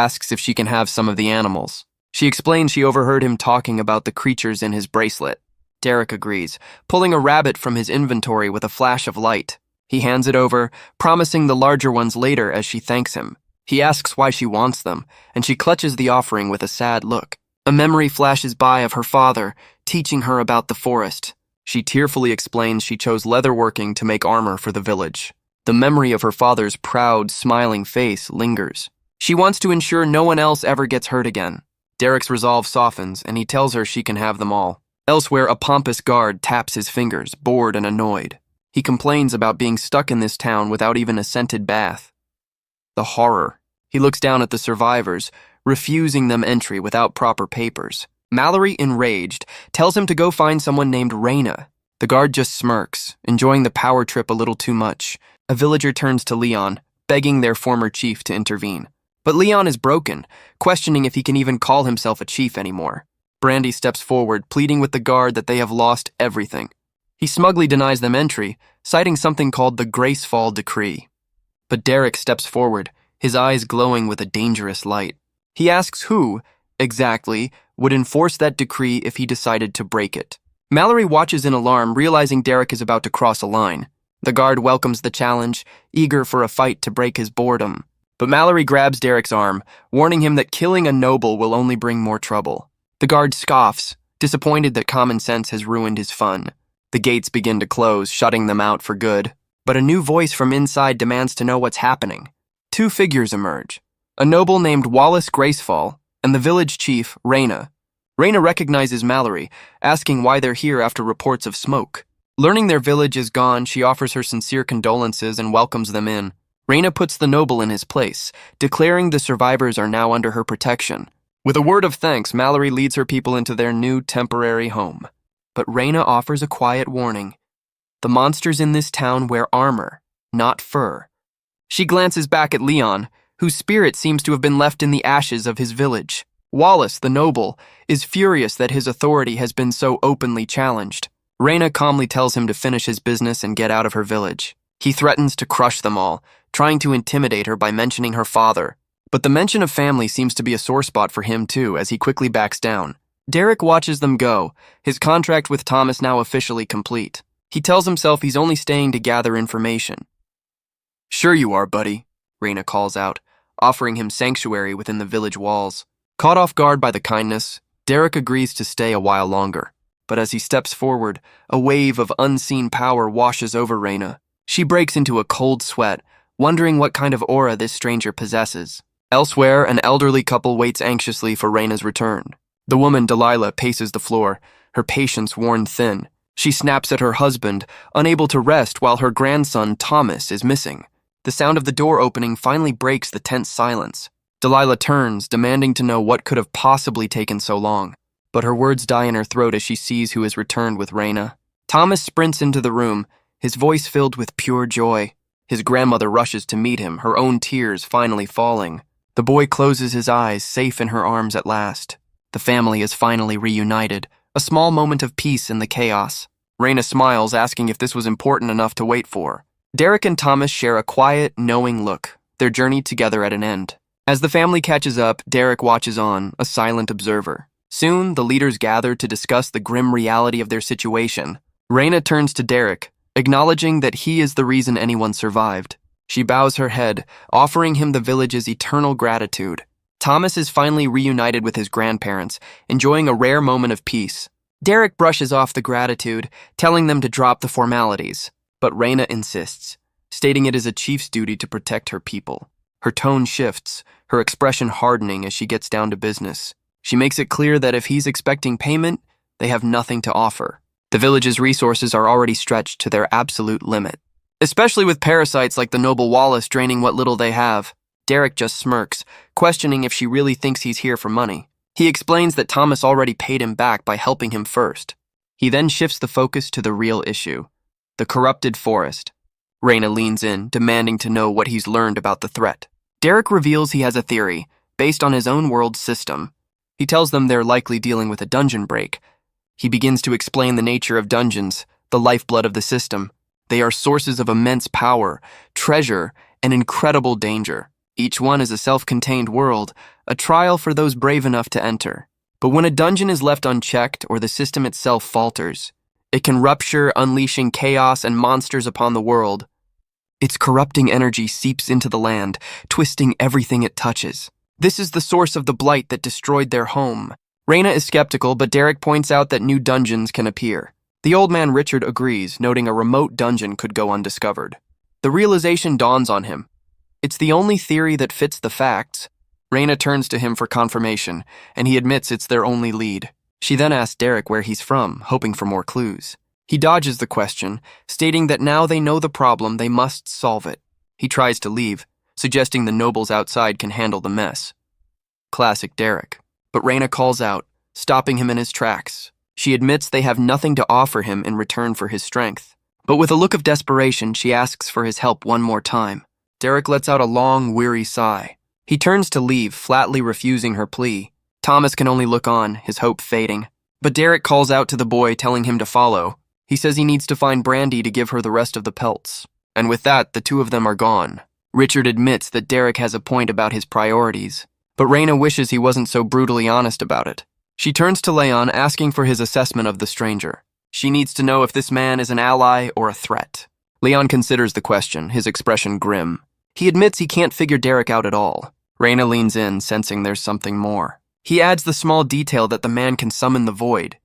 asks if she can have some of the animals. She explains she overheard him talking about the creatures in his bracelet. Derek agrees, pulling a rabbit from his inventory with a flash of light. He hands it over, promising the larger ones later as she thanks him. He asks why she wants them, and she clutches the offering with a sad look. A memory flashes by of her father, teaching her about the forest. She tearfully explains she chose leatherworking to make armor for the village. The memory of her father's proud, smiling face lingers. She wants to ensure no one else ever gets hurt again. Derek's resolve softens, and he tells her she can have them all. Elsewhere, a pompous guard taps his fingers, bored and annoyed. He complains about being stuck in this town without even a scented bath. The horror. He looks down at the survivors, refusing them entry without proper papers. Mallory, enraged, tells him to go find someone named Raina. The guard just smirks, enjoying the power trip a little too much. A villager turns to Leon, begging their former chief to intervene. But Leon is broken, questioning if he can even call himself a chief anymore. Brandy steps forward, pleading with the guard that they have lost everything. He smugly denies them entry, citing something called the Gracefall Decree. But Derek steps forward, his eyes glowing with a dangerous light. He asks who, exactly, would enforce that decree if he decided to break it. Mallory watches in alarm, realizing Derek is about to cross a line. The guard welcomes the challenge, eager for a fight to break his boredom. But Mallory grabs Derek's arm, warning him that killing a noble will only bring more trouble. The guard scoffs, disappointed that common sense has ruined his fun. The gates begin to close, shutting them out for good. But a new voice from inside demands to know what's happening. Two figures emerge. A noble named Wallace Gracefall, and the village chief, Raina. Raina recognizes Mallory, asking why they're here after reports of smoke. Learning their village is gone, she offers her sincere condolences and welcomes them in. Raina puts the noble in his place, declaring the survivors are now under her protection. With a word of thanks, Mallory leads her people into their new temporary home. But Raina offers a quiet warning. The monsters in this town wear armor, not fur. She glances back at Leon, whose spirit seems to have been left in the ashes of his village. Wallace, the noble, is furious that his authority has been so openly challenged. Raina calmly tells him to finish his business and get out of her village. He threatens to crush them all, trying to intimidate her by mentioning her father. But the mention of family seems to be a sore spot for him too, as he quickly backs down. Derek watches them go, his contract with Thomas now officially complete. He tells himself he's only staying to gather information. "Sure you are, buddy," Raina calls out, offering him sanctuary within the village walls. Caught off guard by the kindness, Derek agrees to stay a while longer. But as he steps forward, a wave of unseen power washes over Raina. She breaks into a cold sweat, wondering what kind of aura this stranger possesses. Elsewhere, an elderly couple waits anxiously for Raina's return. The woman, Delilah, paces the floor, her patience worn thin. She snaps at her husband, unable to rest while her grandson, Thomas, is missing. The sound of the door opening finally breaks the tense silence. Delilah turns, demanding to know what could have possibly taken so long. But her words die in her throat as she sees who has returned with Raina. Thomas sprints into the room, his voice filled with pure joy. His grandmother rushes to meet him, her own tears finally falling. The boy closes his eyes, safe in her arms at last. The family is finally reunited, a small moment of peace in the chaos. Raina smiles, asking if this was important enough to wait for. Derek and Thomas share a quiet, knowing look, their journey together at an end. As the family catches up, Derek watches on, a silent observer. Soon, the leaders gather to discuss the grim reality of their situation. Raina turns to Derek, acknowledging that he is the reason anyone survived. She bows her head, offering him the village's eternal gratitude. Thomas is finally reunited with his grandparents, enjoying a rare moment of peace. Derek brushes off the gratitude, telling them to drop the formalities. But Raina insists, stating it is a chief's duty to protect her people. Her tone shifts, her expression hardening as she gets down to business. She makes it clear that if he's expecting payment, they have nothing to offer. The village's resources are already stretched to their absolute limit. Especially with parasites like the noble Wallace draining what little they have. Derek just smirks, questioning if she really thinks he's here for money. He explains that Thomas already paid him back by helping him first. He then shifts the focus to the real issue, the corrupted forest. Raina leans in, demanding to know what he's learned about the threat. Derek reveals he has a theory, based on his own world system. He tells them they're likely dealing with a dungeon break. He begins to explain the nature of dungeons, the lifeblood of the system. They are sources of immense power, treasure, and incredible danger. Each one is a self-contained world, a trial for those brave enough to enter. But when a dungeon is left unchecked or the system itself falters, it can rupture, unleashing chaos and monsters upon the world. Its corrupting energy seeps into the land, twisting everything it touches. This is the source of the blight that destroyed their home. Raina is skeptical, but Derek points out that new dungeons can appear. The old man Richard agrees, noting a remote dungeon could go undiscovered. The realization dawns on him. It's the only theory that fits the facts. Raina turns to him for confirmation, and he admits it's their only lead. She then asks Derek where he's from, hoping for more clues. He dodges the question, stating that now they know the problem, they must solve it. He tries to leave, suggesting the nobles outside can handle the mess. Classic Derek. But Raina calls out, stopping him in his tracks. She admits they have nothing to offer him in return for his strength. But with a look of desperation, she asks for his help one more time. Derek lets out a long, weary sigh. He turns to leave, flatly refusing her plea. Thomas can only look on, his hope fading. But Derek calls out to the boy, telling him to follow. He says he needs to find Brandy to give her the rest of the pelts. And with that, the two of them are gone. Richard admits that Derek has a point about his priorities, but Raina wishes he wasn't so brutally honest about it. She turns to Leon, asking for his assessment of the stranger. She needs to know if this man is an ally or a threat. Leon considers the question, his expression grim. He admits he can't figure Derek out at all. Raina leans in, sensing there's something more. He adds the small detail that the man can summon the void.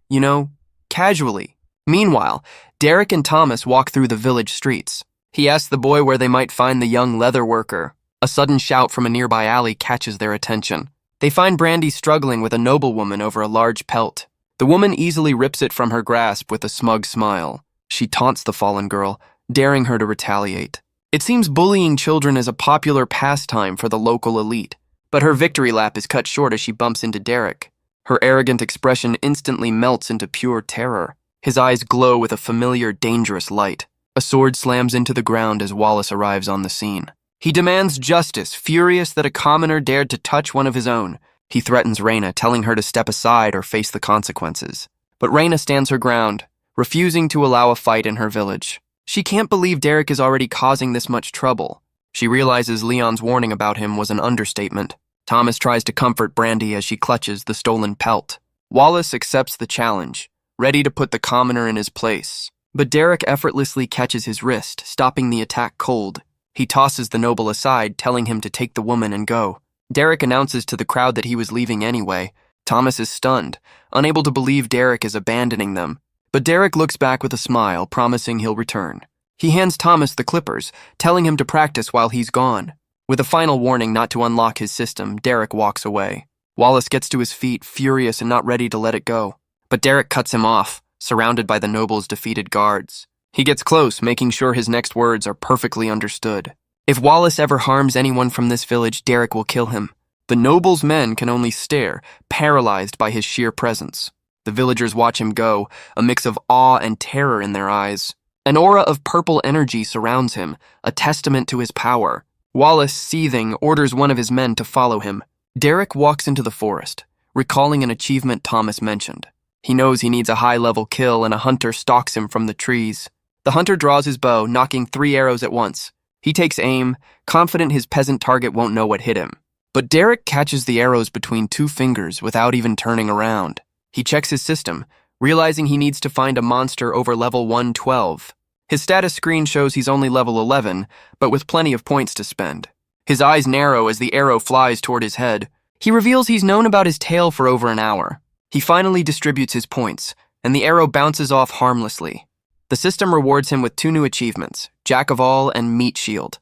You know, casually. Meanwhile, Derek and Thomas walk through the village streets. He asks the boy where they might find the young leather worker. A sudden shout from a nearby alley catches their attention. They find Brandy struggling with a noblewoman over a large pelt. The woman easily rips it from her grasp with a smug smile. She taunts the fallen girl, daring her to retaliate. It seems bullying children is a popular pastime for the local elite, but her victory lap is cut short as she bumps into Derek. Her arrogant expression instantly melts into pure terror. His eyes glow with a familiar, dangerous light. A sword slams into the ground as Wallace arrives on the scene. He demands justice, furious that a commoner dared to touch one of his own. He threatens Raina, telling her to step aside or face the consequences. But Raina stands her ground, refusing to allow a fight in her village. She can't believe Derek is already causing this much trouble. She realizes Leon's warning about him was an understatement. Thomas tries to comfort Brandy as she clutches the stolen pelt. Wallace accepts the challenge, ready to put the commoner in his place. But Derek effortlessly catches his wrist, stopping the attack cold. He tosses the noble aside, telling him to take the woman and go. Derek announces to the crowd that he was leaving anyway. Thomas is stunned, unable to believe Derek is abandoning them. But Derek looks back with a smile, promising he'll return. He hands Thomas the clippers, telling him to practice while he's gone. With a final warning not to unlock his system, Derek walks away. Wallace gets to his feet, furious and not ready to let it go. But Derek cuts him off, surrounded by the noble's defeated guards. He gets close, making sure his next words are perfectly understood. If Wallace ever harms anyone from this village, Derek will kill him. The noble's men can only stare, paralyzed by his sheer presence. The villagers watch him go, a mix of awe and terror in their eyes. An aura of purple energy surrounds him, a testament to his power. Wallace, seething, orders one of his men to follow him. Derek walks into the forest, recalling an achievement Thomas mentioned. He knows he needs a high-level kill, and a hunter stalks him from the trees. The hunter draws his bow, knocking 3 arrows at once. He takes aim, confident his peasant target won't know what hit him. But Derek catches the arrows between 2 fingers without even turning around. He checks his system, realizing he needs to find a monster over level 112. His status screen shows he's only level 11, but with plenty of points to spend. His eyes narrow as the arrow flies toward his head. He reveals he's known about his tail for over an hour. He finally distributes his points, and the arrow bounces off harmlessly. The system rewards him with 2 new achievements, Jack of All and Meat Shield.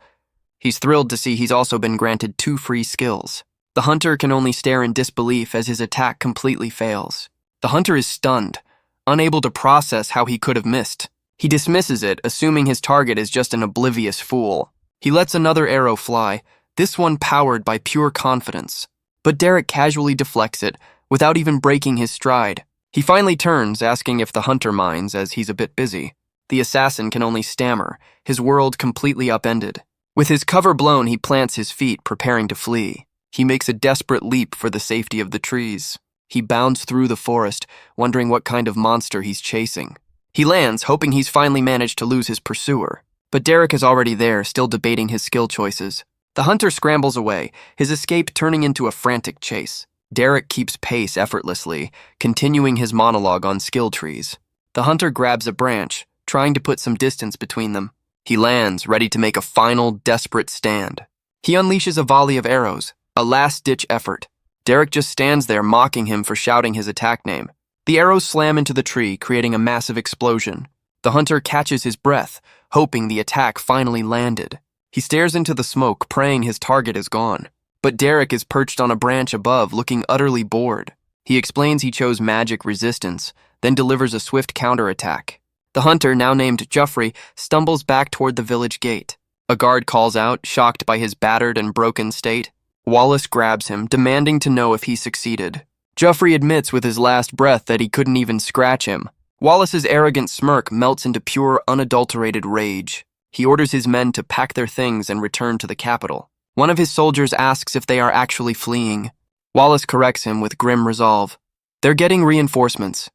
He's thrilled to see he's also been granted 2 free skills. The hunter can only stare in disbelief as his attack completely fails. The hunter is stunned, unable to process how he could have missed. He dismisses it, assuming his target is just an oblivious fool. He lets another arrow fly, this one powered by pure confidence. But Derek casually deflects it, without even breaking his stride. He finally turns, asking if the hunter minds, as he's a bit busy. The assassin can only stammer, his world completely upended. With his cover blown, he plants his feet, preparing to flee. He makes a desperate leap for the safety of the trees. He bounds through the forest, wondering what kind of monster he's chasing. He lands, hoping he's finally managed to lose his pursuer. But Derek is already there, still debating his skill choices. The hunter scrambles away, his escape turning into a frantic chase. Derek keeps pace effortlessly, continuing his monologue on skill trees. The hunter grabs a branch, trying to put some distance between them. He lands, ready to make a final, desperate stand. He unleashes a volley of arrows, a last-ditch effort. Derek just stands there, mocking him for shouting his attack name. The arrows slam into the tree, creating a massive explosion. The hunter catches his breath, hoping the attack finally landed. He stares into the smoke, praying his target is gone. But Derek is perched on a branch above, looking utterly bored. He explains he chose magic resistance, then delivers a swift counterattack. The hunter, now named Joffrey, stumbles back toward the village gate. A guard calls out, shocked by his battered and broken state. Wallace grabs him, demanding to know if he succeeded. Joffrey admits with his last breath that he couldn't even scratch him. Wallace's arrogant smirk melts into pure, unadulterated rage. He orders his men to pack their things and return to the capital. One of his soldiers asks if they are actually fleeing. Wallace corrects him with grim resolve. They're getting reinforcements.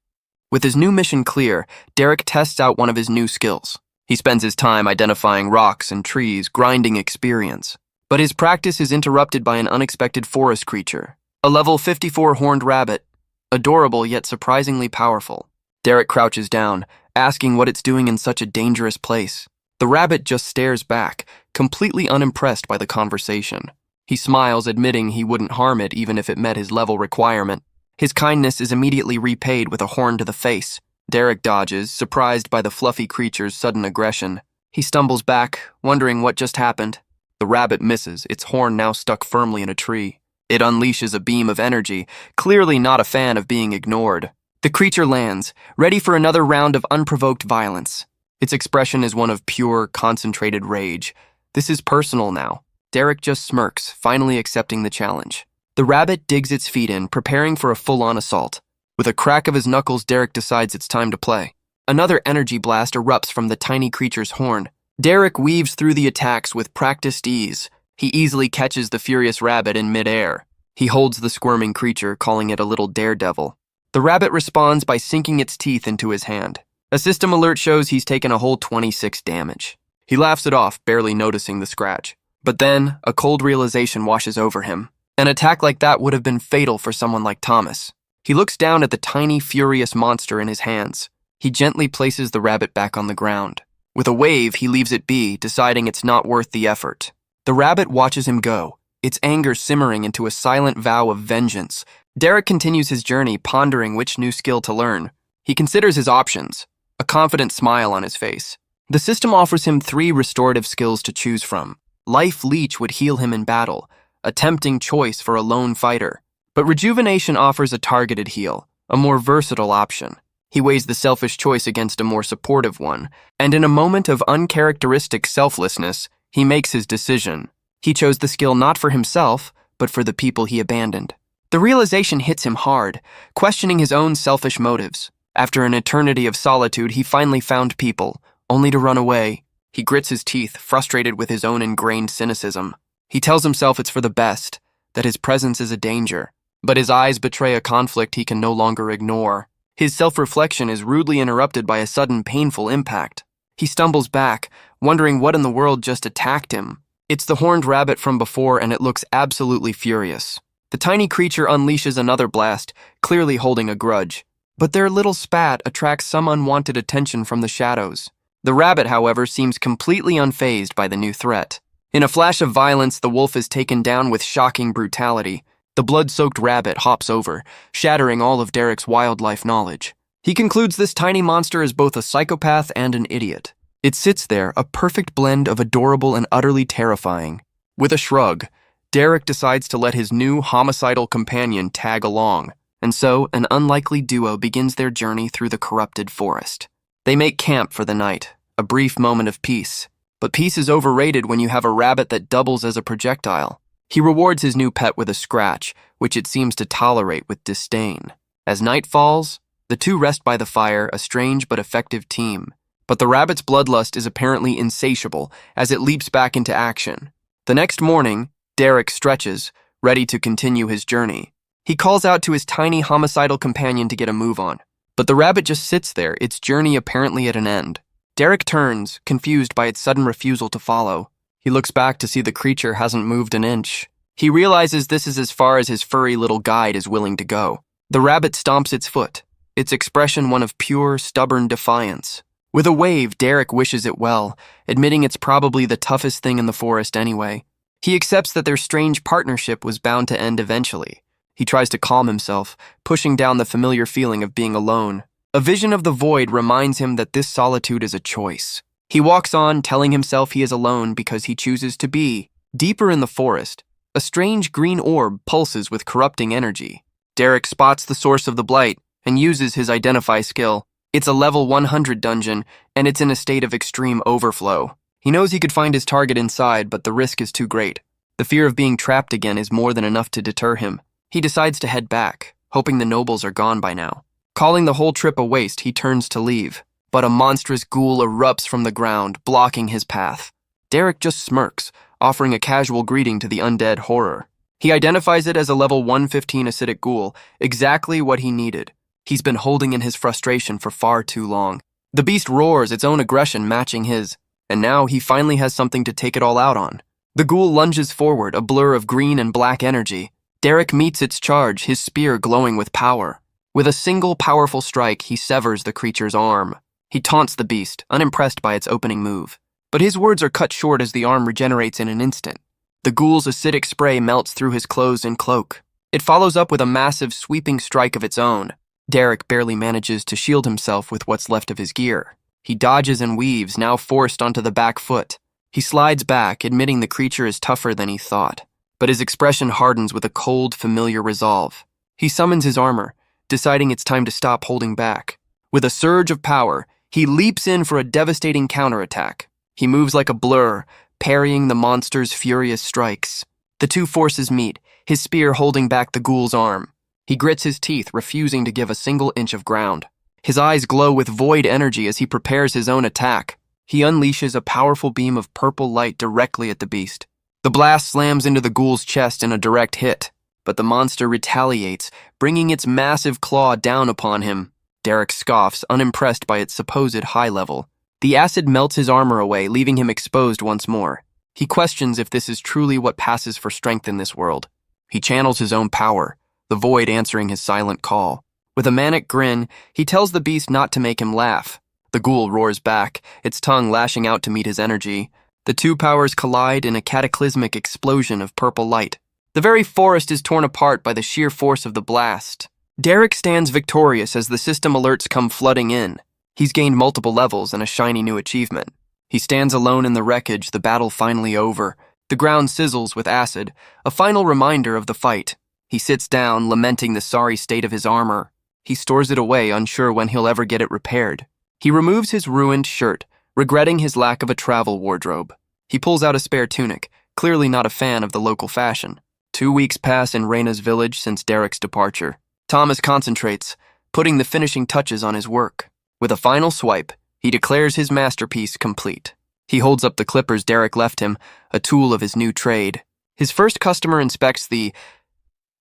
With his new mission clear, Derek tests out one of his new skills. He spends his time identifying rocks and trees, grinding experience. But his practice is interrupted by an unexpected forest creature. A level 54 horned rabbit. Adorable yet surprisingly powerful. Derek crouches down, asking what it's doing in such a dangerous place. The rabbit just stares back, completely unimpressed by the conversation. He smiles, admitting he wouldn't harm it even if it met his level requirement. His kindness is immediately repaid with a horn to the face. Derek dodges, surprised by the fluffy creature's sudden aggression. He stumbles back, wondering what just happened. The rabbit misses, its horn now stuck firmly in a tree. It unleashes a beam of energy, clearly not a fan of being ignored. The creature lands, ready for another round of unprovoked violence. Its expression is one of pure, concentrated rage. This is personal now. Derek just smirks, finally accepting the challenge. The rabbit digs its feet in, preparing for a full-on assault. With a crack of his knuckles, Derek decides it's time to play. Another energy blast erupts from the tiny creature's horn. Derek weaves through the attacks with practiced ease. He easily catches the furious rabbit in midair. He holds the squirming creature, calling it a little daredevil. The rabbit responds by sinking its teeth into his hand. A system alert shows he's taken a whole 26 damage. He laughs it off, barely noticing the scratch. But then, a cold realization washes over him. An attack like that would have been fatal for someone like Thomas. He looks down at the tiny, furious monster in his hands. He gently places the rabbit back on the ground. With a wave, he leaves it be, deciding it's not worth the effort. The rabbit watches him go, its anger simmering into a silent vow of vengeance. Derek continues his journey, pondering which new skill to learn. He considers his options, a confident smile on his face. The system offers him 3 restorative skills to choose from. Life Leech would heal him in battle, a tempting choice for a lone fighter. But Rejuvenation offers a targeted heal, a more versatile option. He weighs the selfish choice against a more supportive one, and in a moment of uncharacteristic selflessness, he makes his decision. He chose the skill not for himself, but for the people he abandoned. The realization hits him hard, questioning his own selfish motives. After an eternity of solitude, he finally found people, only to run away. He grits his teeth, frustrated with his own ingrained cynicism. He tells himself it's for the best, that his presence is a danger. But his eyes betray a conflict he can no longer ignore. His self-reflection is rudely interrupted by a sudden painful impact. He stumbles back, wondering what in the world just attacked him. It's the horned rabbit from before, and it looks absolutely furious. The tiny creature unleashes another blast, clearly holding a grudge. But their little spat attracts some unwanted attention from the shadows. The rabbit, however, seems completely unfazed by the new threat. In a flash of violence, the wolf is taken down with shocking brutality. The blood-soaked rabbit hops over, shattering all of Derek's wildlife knowledge. He concludes this tiny monster is both a psychopath and an idiot. It sits there, a perfect blend of adorable and utterly terrifying. With a shrug, Derek decides to let his new homicidal companion tag along, and so an unlikely duo begins their journey through the corrupted forest. They make camp for the night, a brief moment of peace. But peace is overrated when you have a rabbit that doubles as a projectile. He rewards his new pet with a scratch, which it seems to tolerate with disdain. As night falls, the two rest by the fire, a strange but effective team. But the rabbit's bloodlust is apparently insatiable as it leaps back into action. The next morning, Derek stretches, ready to continue his journey. He calls out to his tiny homicidal companion to get a move on. But the rabbit just sits there, its journey apparently at an end. Derek turns, confused by its sudden refusal to follow. He looks back to see the creature hasn't moved an inch. He realizes this is as far as his furry little guide is willing to go. The rabbit stomps its foot, its expression one of pure, stubborn defiance. With a wave, Derek wishes it well, admitting it's probably the toughest thing in the forest anyway. He accepts that their strange partnership was bound to end eventually. He tries to calm himself, pushing down the familiar feeling of being alone. A vision of the void reminds him that this solitude is a choice. He walks on, telling himself he is alone because he chooses to be. Deeper in the forest, a strange green orb pulses with corrupting energy. Derek spots the source of the blight and uses his identify skill. It's a level 100 dungeon, and it's in a state of extreme overflow. He knows he could find his target inside, but the risk is too great. The fear of being trapped again is more than enough to deter him. He decides to head back, hoping the nobles are gone by now. Calling the whole trip a waste, he turns to leave, but a monstrous ghoul erupts from the ground, blocking his path. Derek just smirks, offering a casual greeting to the undead horror. He identifies it as a level 115 acidic ghoul, exactly what he needed. He's been holding in his frustration for far too long. The beast roars, its own aggression matching his, and now he finally has something to take it all out on. The ghoul lunges forward, a blur of green and black energy. Derek meets its charge, his spear glowing with power. With a single powerful strike, he severs the creature's arm. He taunts the beast, unimpressed by its opening move. But his words are cut short as the arm regenerates in an instant. The ghoul's acidic spray melts through his clothes and cloak. It follows up with a massive, sweeping strike of its own. Derek barely manages to shield himself with what's left of his gear. He dodges and weaves, now forced onto the back foot. He slides back, admitting the creature is tougher than he thought. But his expression hardens with a cold, familiar resolve. He summons his armor, deciding it's time to stop holding back. With a surge of power, he leaps in for a devastating counterattack. He moves like a blur, parrying the monster's furious strikes. The two forces meet, his spear holding back the ghoul's arm. He grits his teeth, refusing to give a single inch of ground. His eyes glow with void energy as he prepares his own attack. He unleashes a powerful beam of purple light directly at the beast. The blast slams into the ghoul's chest in a direct hit, but the monster retaliates, bringing its massive claw down upon him. Derek scoffs, unimpressed by its supposed high level. The acid melts his armor away, leaving him exposed once more. He questions if this is truly what passes for strength in this world. He channels his own power, the void answering his silent call. With a manic grin, he tells the beast not to make him laugh. The ghoul roars back, its tongue lashing out to meet his energy. The two powers collide in a cataclysmic explosion of purple light. The very forest is torn apart by the sheer force of the blast. Derek stands victorious as the system alerts come flooding in. He's gained multiple levels and a shiny new achievement. He stands alone in the wreckage, the battle finally over. The ground sizzles with acid, a final reminder of the fight. He sits down, lamenting the sorry state of his armor. He stores it away, unsure when he'll ever get it repaired. He removes his ruined shirt, regretting his lack of a travel wardrobe. He pulls out a spare tunic, clearly not a fan of the local fashion. 2 weeks pass in Reina's village since Derek's departure. Thomas concentrates, putting the finishing touches on his work. With a final swipe, he declares his masterpiece complete. He holds up the clippers Derek left him, a tool of his new trade. His first customer inspects the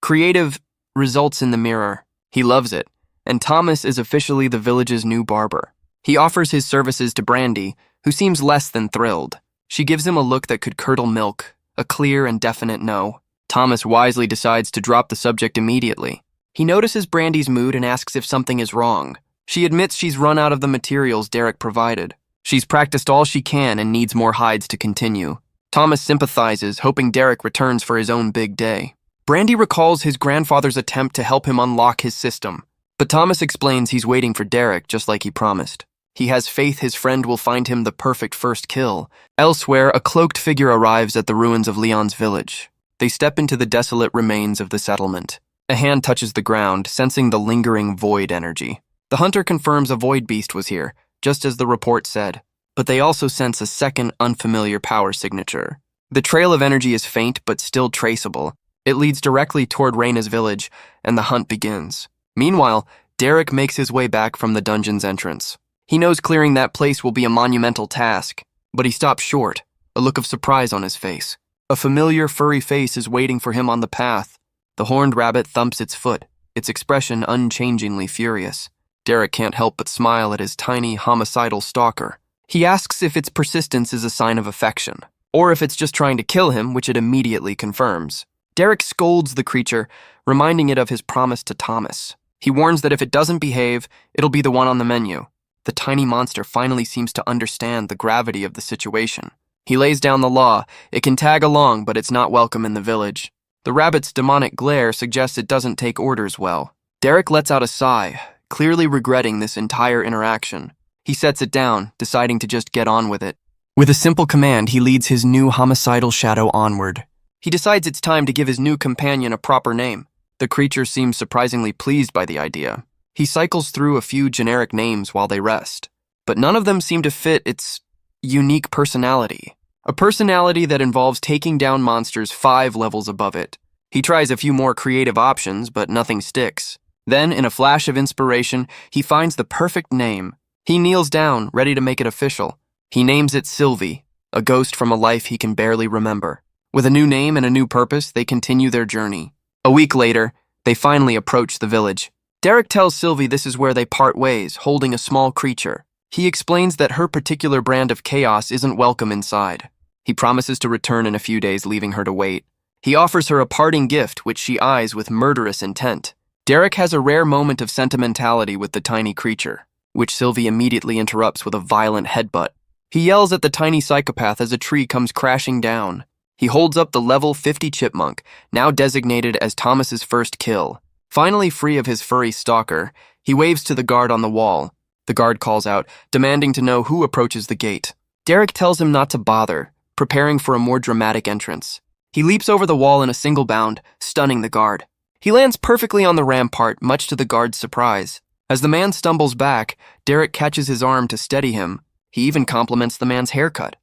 creative results in the mirror. He loves it, and Thomas is officially the village's new barber. He offers his services to Brandy, who seems less than thrilled. She gives him a look that could curdle milk, a clear and definite no. Thomas wisely decides to drop the subject immediately. He notices Brandy's mood and asks if something is wrong. She admits she's run out of the materials Derek provided. She's practiced all she can and needs more hides to continue. Thomas sympathizes, hoping Derek returns for his own big day. Brandy recalls his grandfather's attempt to help him unlock his system, but Thomas explains he's waiting for Derek just like he promised. He has faith his friend will find him the perfect first kill. Elsewhere, a cloaked figure arrives at the ruins of Leon's village. They step into the desolate remains of the settlement. A hand touches the ground, sensing the lingering void energy. The hunter confirms a void beast was here, just as the report said, but they also sense a second unfamiliar power signature. The trail of energy is faint but still traceable. It leads directly toward Reina's village, and the hunt begins. Meanwhile, Derek makes his way back from the dungeon's entrance. He knows clearing that place will be a monumental task, but he stops short, a look of surprise on his face. A familiar furry face is waiting for him on the path. The horned rabbit thumps its foot, its expression unchangingly furious. Derek can't help but smile at his tiny, homicidal stalker. He asks if its persistence is a sign of affection. or if it's just trying to kill him, which it immediately confirms. Derek scolds the creature, reminding it of his promise to Thomas. He warns that if it doesn't behave, it'll be the one on the menu. The tiny monster finally seems to understand the gravity of the situation. He lays down the law. It can tag along, but it's not welcome in the village. The rabbit's demonic glare suggests it doesn't take orders well. Derek lets out a sigh, clearly regretting this entire interaction. He sets it down, deciding to just get on with it. With a simple command, he leads his new homicidal shadow onward. He decides it's time to give his new companion a proper name. The creature seems surprisingly pleased by the idea. He cycles through a few generic names while they rest, but none of them seem to fit its unique personality. A personality that involves taking down monsters 5 levels above it. He tries a few more creative options, but nothing sticks. Then, in a flash of inspiration, he finds the perfect name. He kneels down, ready to make it official. He names it Sylvie, a ghost from a life he can barely remember. With a new name and a new purpose, they continue their journey. A week later, they finally approach the village. Derek tells Sylvie this is where they part ways, holding a small creature. He explains that her particular brand of chaos isn't welcome inside. He promises to return in a few days, leaving her to wait. He offers her a parting gift, which she eyes with murderous intent. Derek has a rare moment of sentimentality with the tiny creature, which Sylvie immediately interrupts with a violent headbutt. He yells at the tiny psychopath as a tree comes crashing down. He holds up the level 50 chipmunk, now designated as Thomas's first kill. Finally free of his furry stalker, he waves to the guard on the wall. The guard calls out, demanding to know who approaches the gate. Derek tells him not to bother, preparing for a more dramatic entrance. He leaps over the wall in a single bound, stunning the guard. He lands perfectly on the rampart, much to the guard's surprise. As the man stumbles back, Derek catches his arm to steady him. He even compliments the man's haircut.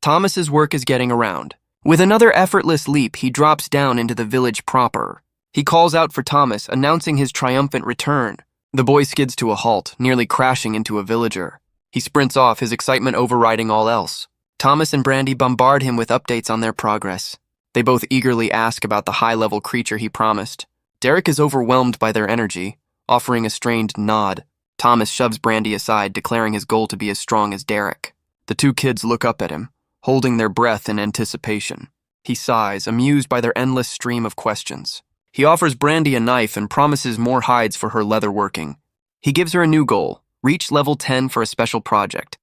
Thomas's work is getting around. With another effortless leap, he drops down into the village proper. He calls out for Thomas, announcing his triumphant return. The boy skids to a halt, nearly crashing into a villager. He sprints off, his excitement overriding all else. Thomas and Brandy bombard him with updates on their progress. They both eagerly ask about the high-level creature he promised. Derek is overwhelmed by their energy, offering a strained nod. Thomas shoves Brandy aside, declaring his goal to be as strong as Derek. The two kids look up at him, holding their breath in anticipation. He sighs, amused by their endless stream of questions. He offers Brandy a knife and promises more hides for her leatherworking. He gives her a new goal, reach level 10 for a special project.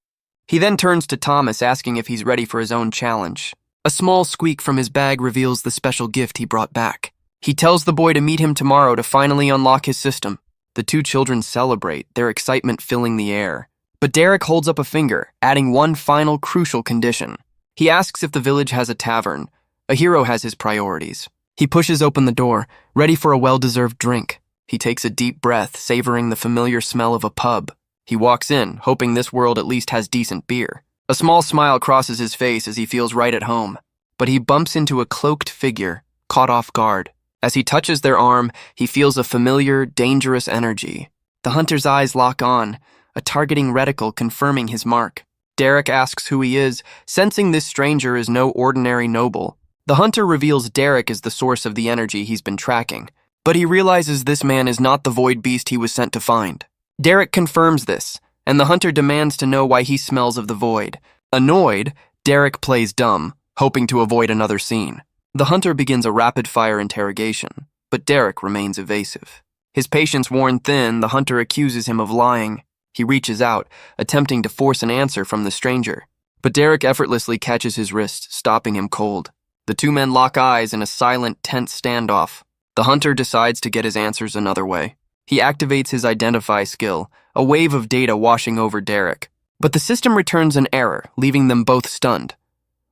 He then turns to Thomas, asking if he's ready for his own challenge. A small squeak from his bag reveals the special gift he brought back. He tells the boy to meet him tomorrow to finally unlock his system. The two children celebrate, their excitement filling the air. But Derek holds up a finger, adding one final crucial condition. He asks if the village has a tavern. A hero has his priorities. He pushes open the door, ready for a well-deserved drink. He takes a deep breath, savoring the familiar smell of a pub. He walks in, hoping this world at least has decent beer. A small smile crosses his face as he feels right at home. But he bumps into a cloaked figure, caught off guard. As he touches their arm, he feels a familiar, dangerous energy. The hunter's eyes lock on, a targeting reticle confirming his mark. Derek asks who he is, sensing this stranger is no ordinary noble. The hunter reveals Derek is the source of the energy he's been tracking, but he realizes this man is not the void beast he was sent to find. Derek confirms this, and the hunter demands to know why he smells of the void. Annoyed, Derek plays dumb, hoping to avoid another scene. The hunter begins a rapid-fire interrogation, but Derek remains evasive. His patience worn thin, the hunter accuses him of lying. He reaches out, attempting to force an answer from the stranger, but Derek effortlessly catches his wrist, stopping him cold. The two men lock eyes in a silent, tense standoff. The hunter decides to get his answers another way. He activates his identify skill, a wave of data washing over Derek. But the system returns an error, leaving them both stunned.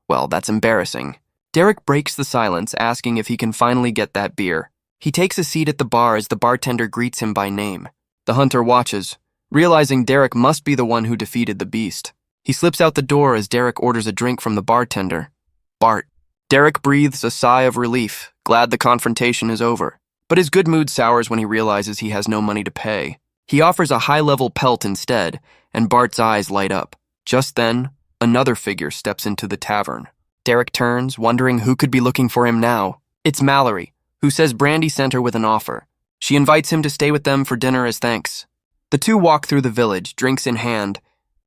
Well, that's embarrassing. Derek breaks the silence, asking if he can finally get that beer. He takes a seat at the bar as the bartender greets him by name. The hunter watches, realizing Derek must be the one who defeated the beast. He slips out the door as Derek orders a drink from the bartender. Bart. Derek breathes a sigh of relief, glad the confrontation is over. But his good mood sours when he realizes he has no money to pay. He offers a high-level pelt instead, and Bart's eyes light up. Just then, another figure steps into the tavern. Derek turns, wondering who could be looking for him now. It's Mallory, who says Brandy sent her with an offer. She invites him to stay with them for dinner as thanks. The two walk through the village, drinks in hand.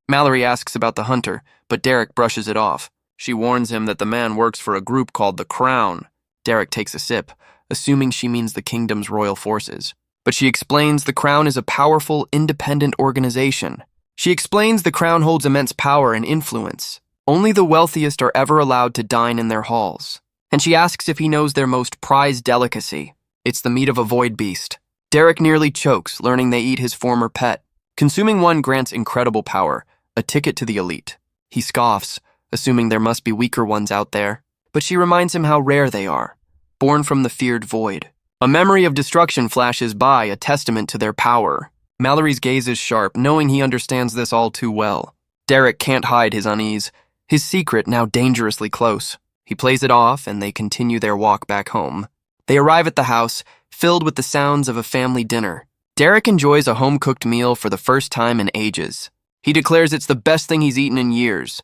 Mallory asks about the hunter, but Derek brushes it off. She warns him that the man works for a group called the Crown. Derek takes a sip, assuming she means the kingdom's royal forces. But she explains the Crown is a powerful, independent organization. She explains the Crown holds immense power and influence. Only the wealthiest are ever allowed to dine in their halls. And she asks if he knows their most prized delicacy. It's the meat of a void beast. Derek nearly chokes, learning they eat his former pet. Consuming one grants incredible power, a ticket to the elite. He scoffs, assuming there must be weaker ones out there. But she reminds him how rare they are, born from the feared void. A memory of destruction flashes by, a testament to their power. Mallory's gaze is sharp, knowing he understands this all too well. Derek can't hide his unease, his secret now dangerously close. He plays it off, and they continue their walk back home. They arrive at the house, filled with the sounds of a family dinner. Derek enjoys a home-cooked meal for the first time in ages. He declares it's the best thing he's eaten in years.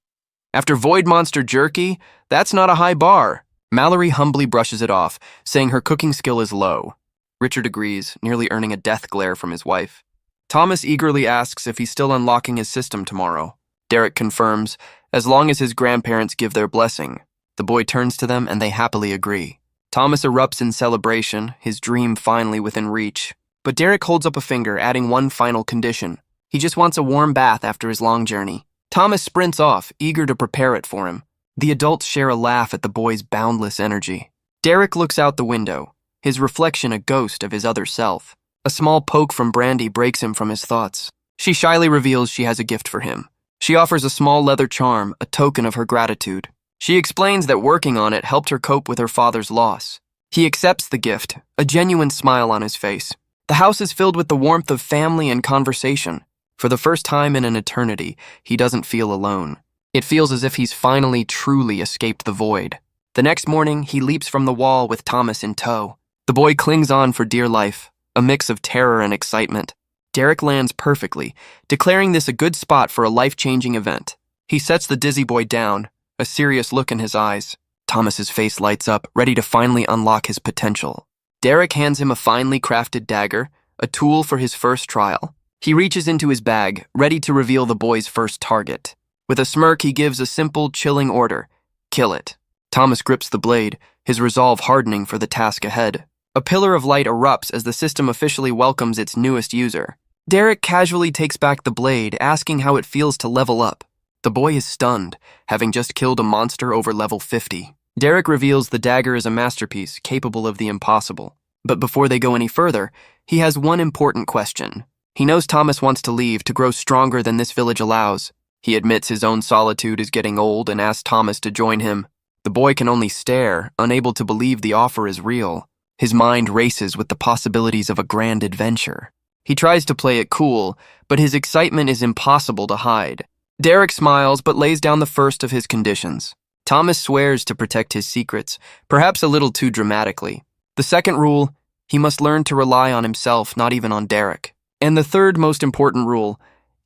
After Void Monster jerky, that's not a high bar. Mallory humbly brushes it off, saying her cooking skill is low. Richard agrees, nearly earning a death glare from his wife. Thomas eagerly asks if he's still unlocking his system tomorrow. Derek confirms, as long as his grandparents give their blessing. The boy turns to them and they happily agree. Thomas erupts in celebration, his dream finally within reach. But Derek holds up a finger, adding one final condition. He just wants a warm bath after his long journey. Thomas sprints off, eager to prepare it for him. The adults share a laugh at the boy's boundless energy. Derek looks out the window, his reflection a ghost of his other self. A small poke from Brandy breaks him from his thoughts. She shyly reveals she has a gift for him. She offers a small leather charm, a token of her gratitude. She explains that working on it helped her cope with her father's loss. He accepts the gift, a genuine smile on his face. The house is filled with the warmth of family and conversation. For the first time in an eternity, he doesn't feel alone. It feels as if he's finally truly escaped the void. The next morning, he leaps from the wall with Thomas in tow. The boy clings on for dear life, a mix of terror and excitement. Derek lands perfectly, declaring this a good spot for a life-changing event. He sets the dizzy boy down, a serious look in his eyes. Thomas's face lights up, ready to finally unlock his potential. Derek hands him a finely crafted dagger, a tool for his first trial. He reaches into his bag, ready to reveal the boy's first target. With a smirk, he gives a simple, chilling order. Kill it. Thomas grips the blade, his resolve hardening for the task ahead. A pillar of light erupts as the system officially welcomes its newest user. Derek casually takes back the blade, asking how it feels to level up. The boy is stunned, having just killed a monster over level 50. Derek reveals the dagger is a masterpiece, capable of the impossible. But before they go any further, he has one important question. He knows Thomas wants to leave to grow stronger than this village allows. He admits his own solitude is getting old and asks Thomas to join him. The boy can only stare, unable to believe the offer is real. His mind races with the possibilities of a grand adventure. He tries to play it cool, but his excitement is impossible to hide. Derek smiles but lays down the first of his conditions. Thomas swears to protect his secrets, perhaps a little too dramatically. The second rule, he must learn to rely on himself, not even on Derek. And the third most important rule,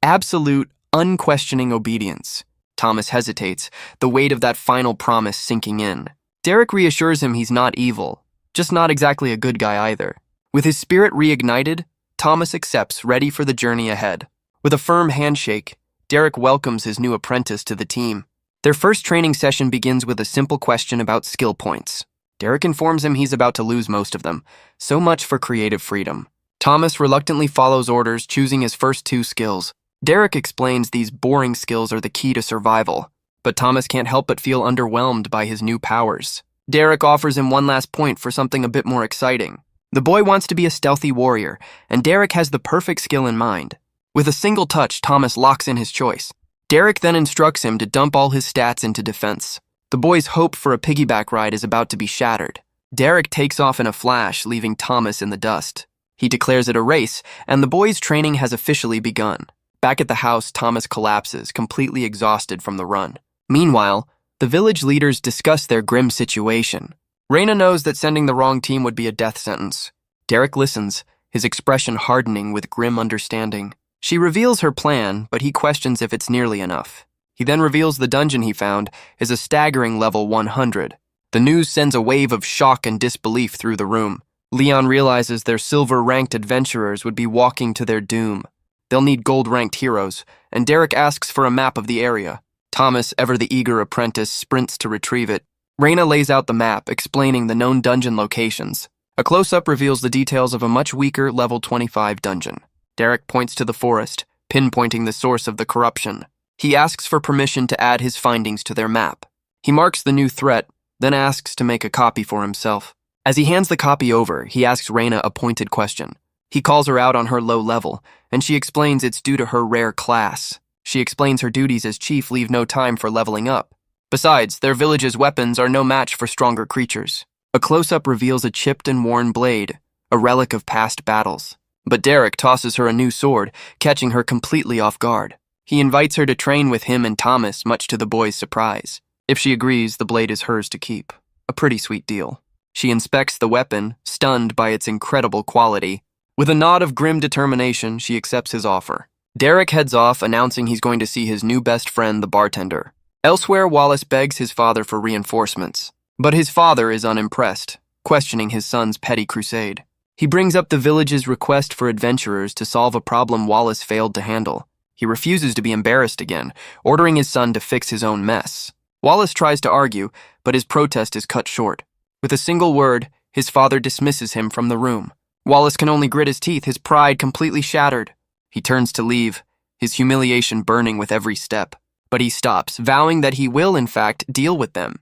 absolute, unquestioning obedience. Thomas hesitates, the weight of that final promise sinking in. Derek reassures him he's not evil, just not exactly a good guy either. With his spirit reignited, Thomas accepts, ready for the journey ahead. With a firm handshake, Derek welcomes his new apprentice to the team. Their first training session begins with a simple question about skill points. Derek informs him he's about to lose most of them. So much for creative freedom. Thomas reluctantly follows orders, choosing his first two skills. Derek explains these boring skills are the key to survival, but Thomas can't help but feel underwhelmed by his new powers. Derek offers him one last point for something a bit more exciting. The boy wants to be a stealthy warrior, and Derek has the perfect skill in mind. With a single touch, Thomas locks in his choice. Derek then instructs him to dump all his stats into defense. The boy's hope for a piggyback ride is about to be shattered. Derek takes off in a flash, leaving Thomas in the dust. He declares it a race, and the boy's training has officially begun. Back at the house, Thomas collapses, completely exhausted from the run. Meanwhile, the village leaders discuss their grim situation. Reina knows that sending the wrong team would be a death sentence. Derek listens, his expression hardening with grim understanding. She reveals her plan, but he questions if it's nearly enough. He then reveals the dungeon he found is a staggering level 100. The news sends a wave of shock and disbelief through the room. Leon realizes their silver-ranked adventurers would be walking to their doom. They'll need gold-ranked heroes, and Derek asks for a map of the area. Thomas, ever the eager apprentice, sprints to retrieve it. Reina lays out the map, explaining the known dungeon locations. A close-up reveals the details of a much weaker level 25 dungeon. Derek points to the forest, pinpointing the source of the corruption. He asks for permission to add his findings to their map. He marks the new threat, then asks to make a copy for himself. As he hands the copy over, he asks Reina a pointed question. He calls her out on her low level, and she explains it's due to her rare class. She explains her duties as chief leave no time for leveling up. Besides, their village's weapons are no match for stronger creatures. A close-up reveals a chipped and worn blade, a relic of past battles. But Derek tosses her a new sword, catching her completely off guard. He invites her to train with him and Thomas, much to the boy's surprise. If she agrees, the blade is hers to keep. A pretty sweet deal. She inspects the weapon, stunned by its incredible quality. With a nod of grim determination, she accepts his offer. Derek heads off, announcing he's going to see his new best friend, the bartender. Elsewhere, Wallace begs his father for reinforcements. But his father is unimpressed, questioning his son's petty crusade. He brings up the village's request for adventurers to solve a problem Wallace failed to handle. He refuses to be embarrassed again, ordering his son to fix his own mess. Wallace tries to argue, but his protest is cut short. With a single word, his father dismisses him from the room. Wallace can only grit his teeth, his pride completely shattered. He turns to leave, his humiliation burning with every step. But he stops, vowing that he will, in fact, deal with them.